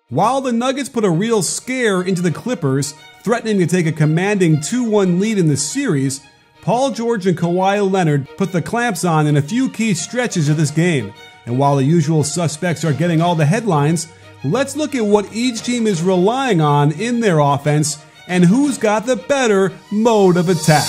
While the Nuggets put a real scare into the Clippers, threatening to take a commanding 2-1 lead in the series, Paul George and Kawhi Leonard put the clamps on in a few key stretches of this game. And while the usual suspects are getting all the headlines, let's look at what each team is relying on in their offense and who's got the better mode of attack.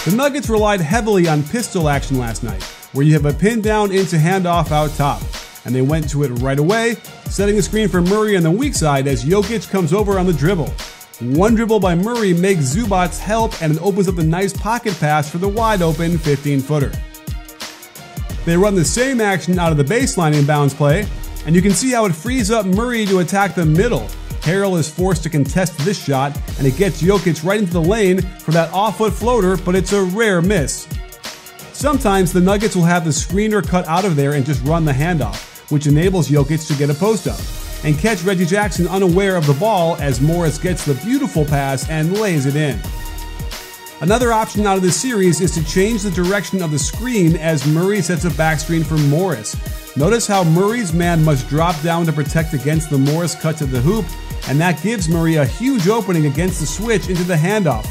The Nuggets relied heavily on pistol action last night, where you have a pin down into handoff out top. And they went to it right away, setting the screen for Murray on the weak side as Jokic comes over on the dribble. One dribble by Murray makes Zubac's help, and it opens up a nice pocket pass for the wide-open 15-footer. They run the same action out of the baseline inbounds play, and you can see how it frees up Murray to attack the middle. Harrell is forced to contest this shot, and it gets Jokic right into the lane for that off-foot floater, but it's a rare miss. Sometimes the Nuggets will have the screener cut out of there and just run the handoff, which enables Jokic to get a post-up and catch Reggie Jackson unaware of the ball as Morris gets the beautiful pass and lays it in. Another option out of this series is to change the direction of the screen as Murray sets a back screen for Morris. Notice how Murray's man must drop down to protect against the Morris cut to the hoop, and that gives Murray a huge opening against the switch into the handoff.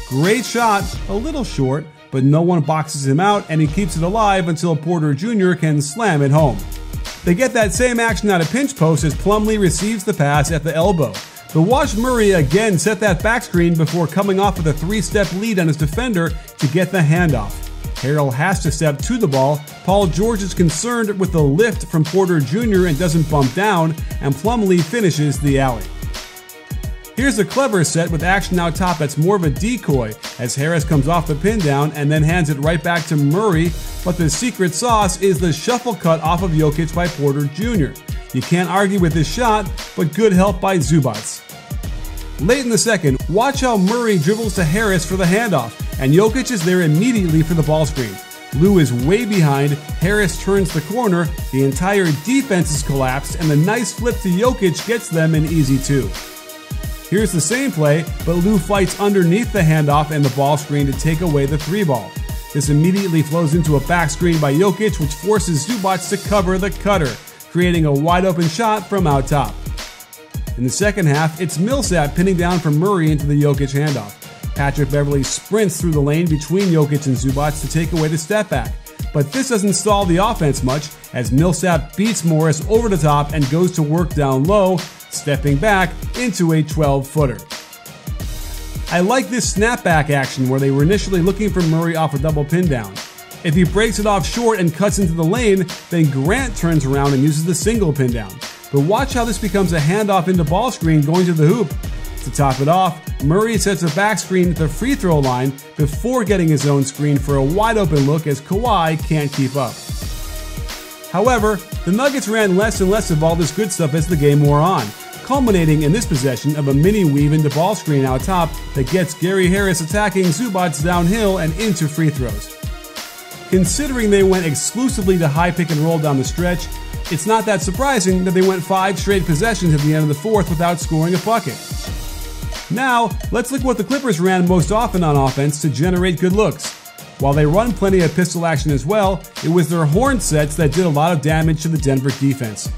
Great shot, a little short, but no one boxes him out and he keeps it alive until Porter Jr. can slam it home. They get that same action out of pinch post as Plumlee receives the pass at the elbow. But watch Murray again set that back screen before coming off with a 3-step lead on his defender to get the handoff. Harrell has to step to the ball. Paul George is concerned with the lift from Porter Jr. and doesn't bump down, and Plumlee finishes the alley. Here's a clever set with action out top that's more of a decoy as Harris comes off the pin down and then hands it right back to Murray, but the secret sauce is the shuffle cut off of Jokic by Porter Jr. You can't argue with this shot, but good help by Zubac. Late in the second, watch how Murray dribbles to Harris for the handoff, and Jokic is there immediately for the ball screen. Lou is way behind, Harris turns the corner, the entire defense is collapsed, and the nice flip to Jokic gets them an easy 2. Here's the same play, but Lou fights underneath the handoff and the ball screen to take away the 3-ball. This immediately flows into a back screen by Jokic, which forces Zubac to cover the cutter, creating a wide open shot from out top. In the second half, it's Millsap pinning down from Murray into the Jokic handoff. Patrick Beverley sprints through the lane between Jokic and Zubac to take away the step back. But this doesn't stall the offense much, as Millsap beats Morris over the top and goes to work down low, stepping back into a 12-footer. I like this snapback action where they were initially looking for Murray off a double pin down. If he breaks it off short and cuts into the lane, then Grant turns around and uses the single pin down. But watch how this becomes a handoff into ball screen going to the hoop. To top it off, Murray sets a back screen at the free throw line before getting his own screen for a wide open look as Kawhi can't keep up. However, the Nuggets ran less and less of all this good stuff as the game wore on, culminating in this possession of a mini weave into ball screen out top that gets Gary Harris attacking Zubac downhill and into free throws. Considering they went exclusively to high pick and roll down the stretch, it's not that surprising that they went 5 straight possessions at the end of the fourth without scoring a bucket. Now, let's look at what the Clippers ran most often on offense to generate good looks. While they run plenty of pistol action as well, it was their horn sets that did a lot of damage to the Denver defense.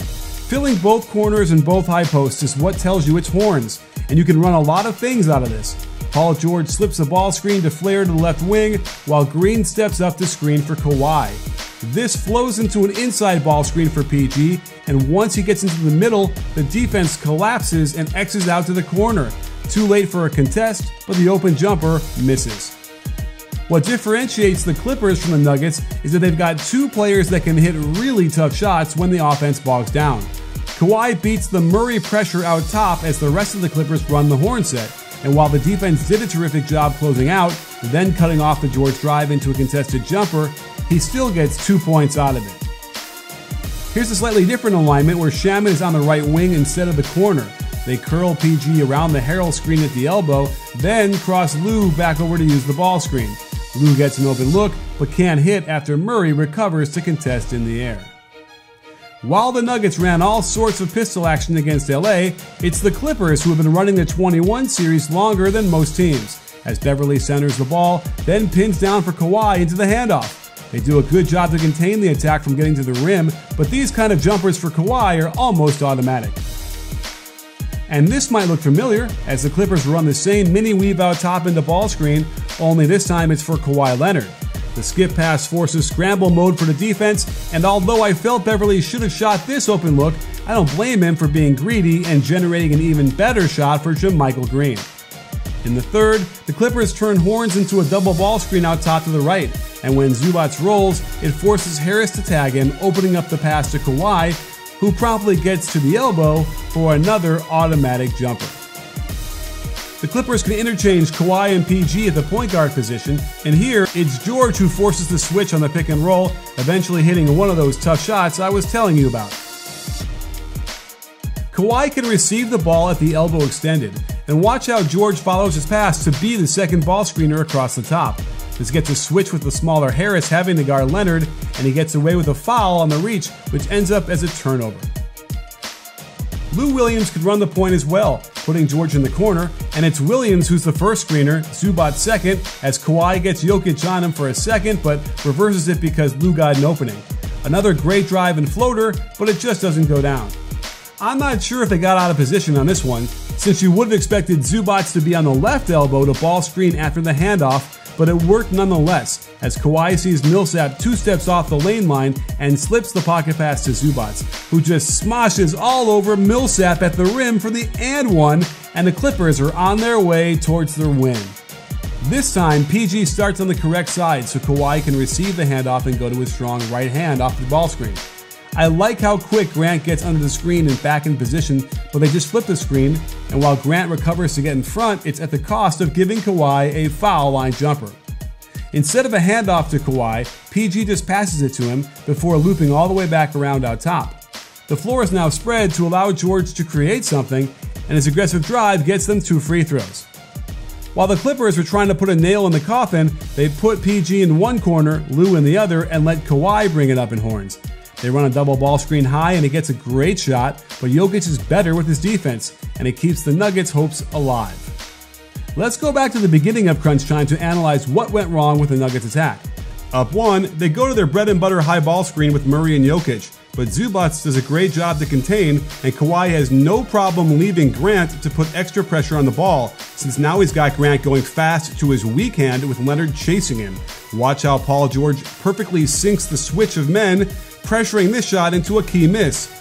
Filling both corners and both high posts is what tells you it's horns, and you can run a lot of things out of this. Paul George slips the ball screen to Flair to the left wing, while Green steps up to screen for Kawhi. This flows into an inside ball screen for PG, and once he gets into the middle, the defense collapses and X's out to the corner. Too late for a contest, but the open jumper misses. What differentiates the Clippers from the Nuggets is that they've got 2 players that can hit really tough shots when the offense bogs down. Kawhi beats the Murray pressure out top as the rest of the Clippers run the horn set, and while the defense did a terrific job closing out, then cutting off the George drive into a contested jumper, he still gets 2 points out of it. Here's a slightly different alignment where Shaman is on the right wing instead of the corner. They curl PG around the Harrell screen at the elbow, then cross Lou back over to use the ball screen. Lou gets an open look, but can't hit after Murray recovers to contest in the air. While the Nuggets ran all sorts of pistol action against LA, it's the Clippers who have been running the 21 series longer than most teams, as Beverley centers the ball, then pins down for Kawhi into the handoff. They do a good job to contain the attack from getting to the rim, but these kind of jumpers for Kawhi are almost automatic. And this might look familiar, as the Clippers run the same mini weave out top into ball screen, only this time it's for Kawhi Leonard. The skip pass forces scramble mode for the defense, and although I felt Beverley should have shot this open look, I don't blame him for being greedy and generating an even better shot for JaMychal Green. In the third, the Clippers turn Horns into a double ball screen out top to the right, and when Zubac rolls, it forces Harris to tag him, opening up the pass to Kawhi, who promptly gets to the elbow for another automatic jumper. The Clippers can interchange Kawhi and PG at the point guard position, and here it's George who forces the switch on the pick and roll, eventually hitting one of those tough shots I was telling you about. Kawhi can receive the ball at the elbow extended, and watch how George follows his pass to be the second ball screener across the top. This gets a switch with the smaller Harris having to guard Leonard, and he gets away with a foul on the reach, which ends up as a turnover. Lou Williams could run the point as well, putting George in the corner, and it's Williams who's the first screener, Zubac second, as Kawhi gets Jokic on him for a second, but reverses it because Lou got an opening. Another great drive and floater, but it just doesn't go down. I'm not sure if they got out of position on this one, since you would have expected Zubac to be on the left elbow to ball screen after the handoff, but it worked nonetheless, as Kawhi sees Millsap 2 steps off the lane line and slips the pocket pass to Zubac, who just smoshes all over Millsap at the rim for the and one, and the Clippers are on their way towards their win. This time, PG starts on the correct side so Kawhi can receive the handoff and go to his strong right hand off the ball screen. I like how quick Grant gets under the screen and back in position, but they just flip the screen, and while Grant recovers to get in front, it's at the cost of giving Kawhi a foul line jumper. Instead of a handoff to Kawhi, PG just passes it to him before looping all the way back around out top. The floor is now spread to allow George to create something, and his aggressive drive gets them 2 free throws. While the Clippers were trying to put a nail in the coffin, they put PG in one corner, Lou in the other, and let Kawhi bring it up in Horns. They run a double ball screen high and he gets a great shot, but Jokic is better with his defense, and it keeps the Nuggets' hopes alive. Let's go back to the beginning of crunch time to analyze what went wrong with the Nuggets' attack. Up one, they go to their bread and butter high ball screen with Murray and Jokic, but Zubac does a great job to contain, and Kawhi has no problem leaving Grant to put extra pressure on the ball, since now he's got Grant going fast to his weak hand with Leonard chasing him. Watch how Paul George perfectly sinks the switch of men, pressuring this shot into a key miss.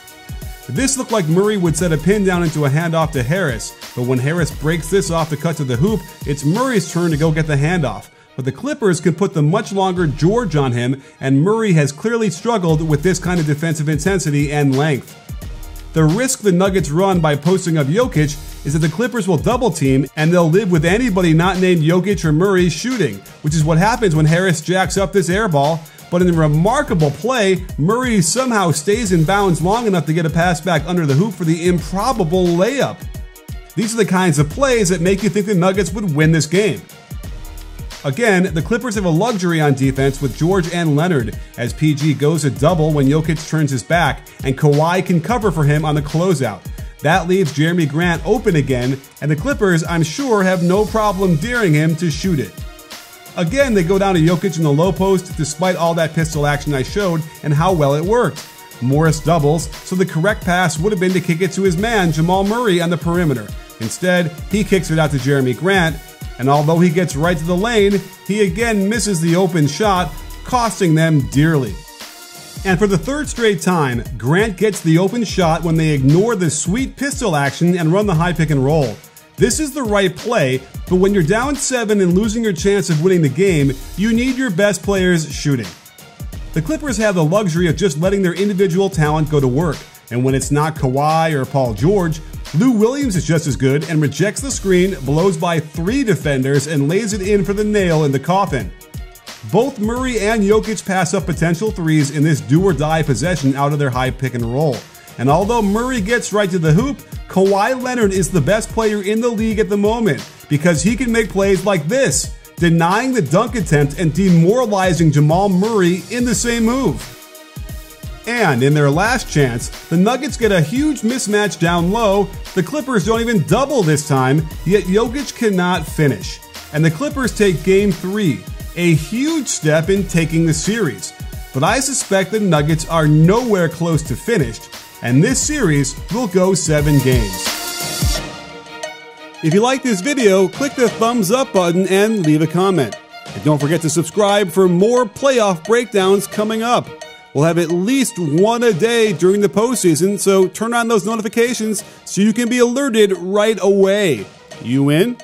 This looked like Murray would set a pin down into a handoff to Harris, but when Harris breaks this off to cut to the hoop, it's Murray's turn to go get the handoff. But the Clippers can put the much longer George on him, and Murray has clearly struggled with this kind of defensive intensity and length. The risk the Nuggets run by posting up Jokic is that the Clippers will double team and they'll live with anybody not named Jokic or Murray shooting, which is what happens when Harris jacks up this air ball. But in a remarkable play, Murray somehow stays in bounds long enough to get a pass back under the hoop for the improbable layup. These are the kinds of plays that make you think the Nuggets would win this game. Again, the Clippers have a luxury on defense with George and Leonard, as PG goes a double when Jokic turns his back, and Kawhi can cover for him on the closeout. That leaves Jeremy Grant open again, and the Clippers, I'm sure, have no problem daring him to shoot it. Again, they go down to Jokic in the low post despite all that pistol action I showed and how well it worked. Morris doubles, so the correct pass would have been to kick it to his man, Jamal Murray, on the perimeter. Instead, he kicks it out to Jeremy Grant, and although he gets right to the lane, he again misses the open shot, costing them dearly. And for the third straight time, Grant gets the open shot when they ignore the sweet pistol action and run the high pick and roll. This is the right play, but when you're down 7 and losing your chance of winning the game, you need your best players shooting. The Clippers have the luxury of just letting their individual talent go to work, and when it's not Kawhi or Paul George, Lou Williams is just as good and rejects the screen, blows by 3 defenders, and lays it in for the nail in the coffin. Both Murray and Jokic pass up potential threes in this do-or-die possession out of their high pick and roll. And although Murray gets right to the hoop, Kawhi Leonard is the best player in the league at the moment because he can make plays like this, denying the dunk attempt and demoralizing Jamal Murray in the same move. And in their last chance, the Nuggets get a huge mismatch down low. The Clippers don't even double this time, yet Jokic cannot finish. And the Clippers take Game 3. a huge step in taking the series. But I suspect the Nuggets are nowhere close to finished, and this series will go 7 games. If you like this video, click the thumbs up button and leave a comment. And don't forget to subscribe for more playoff breakdowns coming up. We'll have at least one a day during the postseason, so turn on those notifications so you can be alerted right away. You in?